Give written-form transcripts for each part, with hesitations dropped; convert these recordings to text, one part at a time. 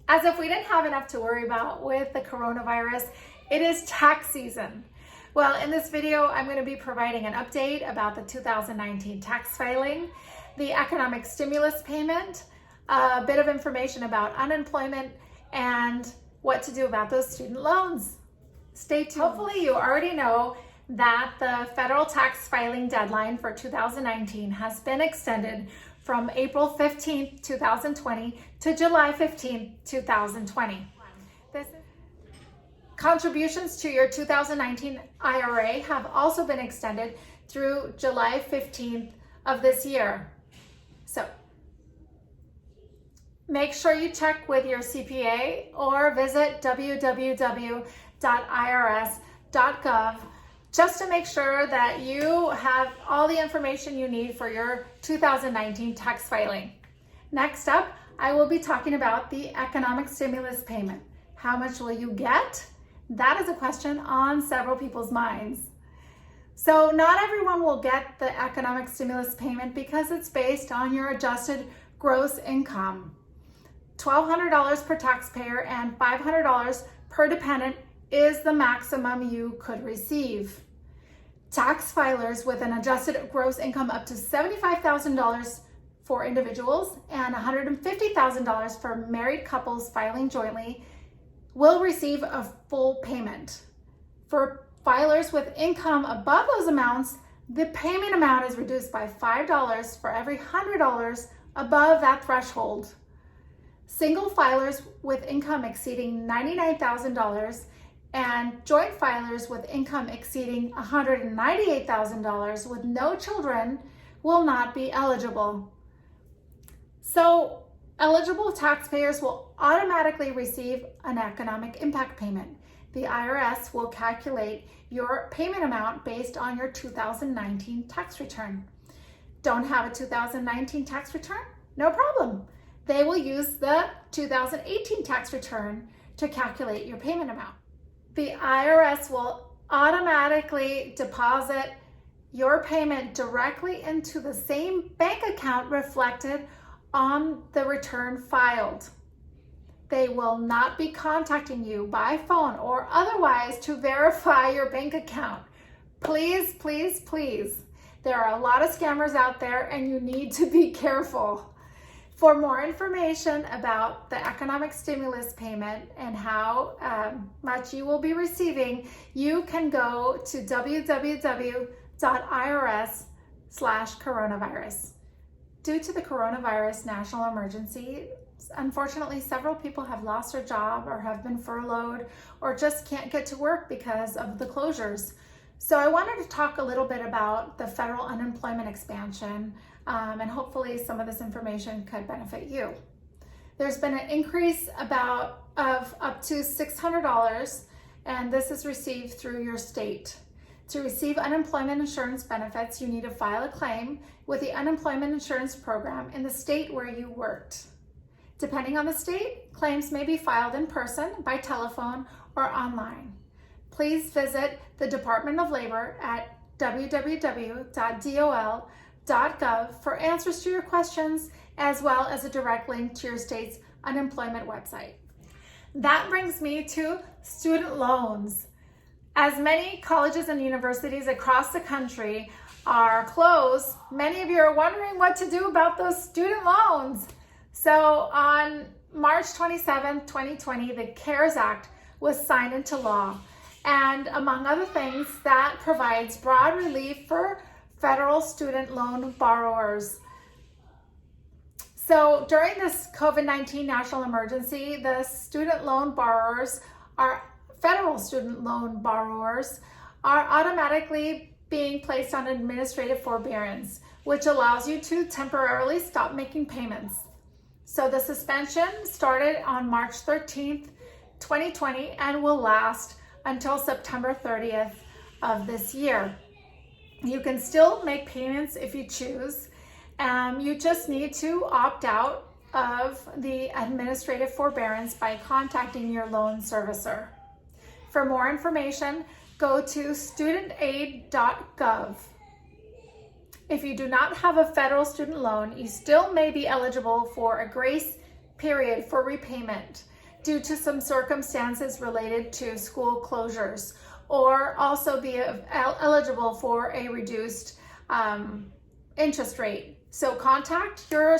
As if we didn't have enough to worry about with the coronavirus, it is tax season. Well, in this video, I'm going to be providing an update about the 2019 tax filing, the economic stimulus payment, a bit of information about unemployment, and what to do about those student loans. Stay tuned. Hopefully you already know that the federal tax filing deadline for 2019 has been extended from April 15th, 2020 to July 15th, 2020. Contributions to your 2019 IRA have also been extended through July 15th of this year. So make sure you check with your CPA or visit www.irs.gov just to make sure that you have all the information you need for your 2019 tax filing. Next up, I will be talking about the economic stimulus payment. How much will you get? That is a question on several people's minds. So not everyone will get the economic stimulus payment because it's based on your adjusted gross income. $1,200 per taxpayer and $500 per dependent is the maximum you could receive. Tax filers with an adjusted gross income up to $75,000 for individuals and $150,000 for married couples filing jointly will receive a full payment. For filers with income above those amounts, the payment amount is reduced by $5 for every $100 above that threshold. Single filers with income exceeding $99,000 and joint filers with income exceeding $198,000 with no children will not be eligible. So eligible taxpayers will automatically receive an economic impact payment. The IRS will calculate your payment amount based on your 2019 tax return. Don't have a 2019 tax return? No problem. They will use the 2018 tax return to calculate your payment amount. The IRS will automatically deposit your payment directly into the same bank account reflected on the return filed. They will not be contacting you by phone or otherwise to verify your bank account. Please, please, please. There are a lot of scammers out there and you need to be careful. For more information about the economic stimulus payment and how much you will be receiving, you can go to www.irs/coronavirus. Due to the coronavirus national emergency, unfortunately, several people have lost their job or have been furloughed or just can't get to work because of the closures. So I wanted to talk a little bit about the federal unemployment expansion, and hopefully some of this information could benefit you. There's been an increase of up to $600, and this is received through your state. To receive unemployment insurance benefits, you need to file a claim with the unemployment insurance program in the state where you worked. Depending on the state, claims may be filed in person, by telephone, or online. Please visit the Department of Labor at www.dol.gov for answers to your questions, as well as a direct link to your state's unemployment website. That brings me to student loans. As many colleges and universities across the country are closed, many of you are wondering what to do about those student loans. So on March 27, 2020, the CARES Act was signed into law. And among other things, that provides broad relief for federal student loan borrowers. So during this COVID-19 national emergency, the student loan borrowers federal student loan borrowers are automatically being placed on administrative forbearance, which allows you to temporarily stop making payments. So the suspension started on March 13th, 2020 and will last until September 30th of this year. You can still make payments if you choose. You just need to opt out of the administrative forbearance by contacting your loan servicer. For more information, go to studentaid.gov. If you do not have a federal student loan, you still may be eligible for a grace period for repayment. due to some circumstances related to school closures, or also be eligible for a reduced interest rate. So contact your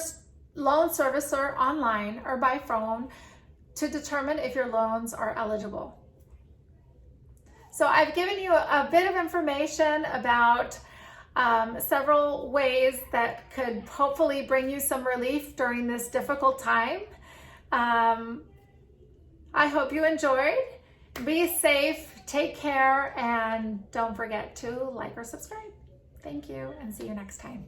loan servicer online or by phone to determine if your loans are eligible. So I've given you a bit of information about several ways that could hopefully bring you some relief during this difficult time. I hope you enjoyed. Be safe, take care, and don't forget to like or subscribe. Thank you, and see you next time.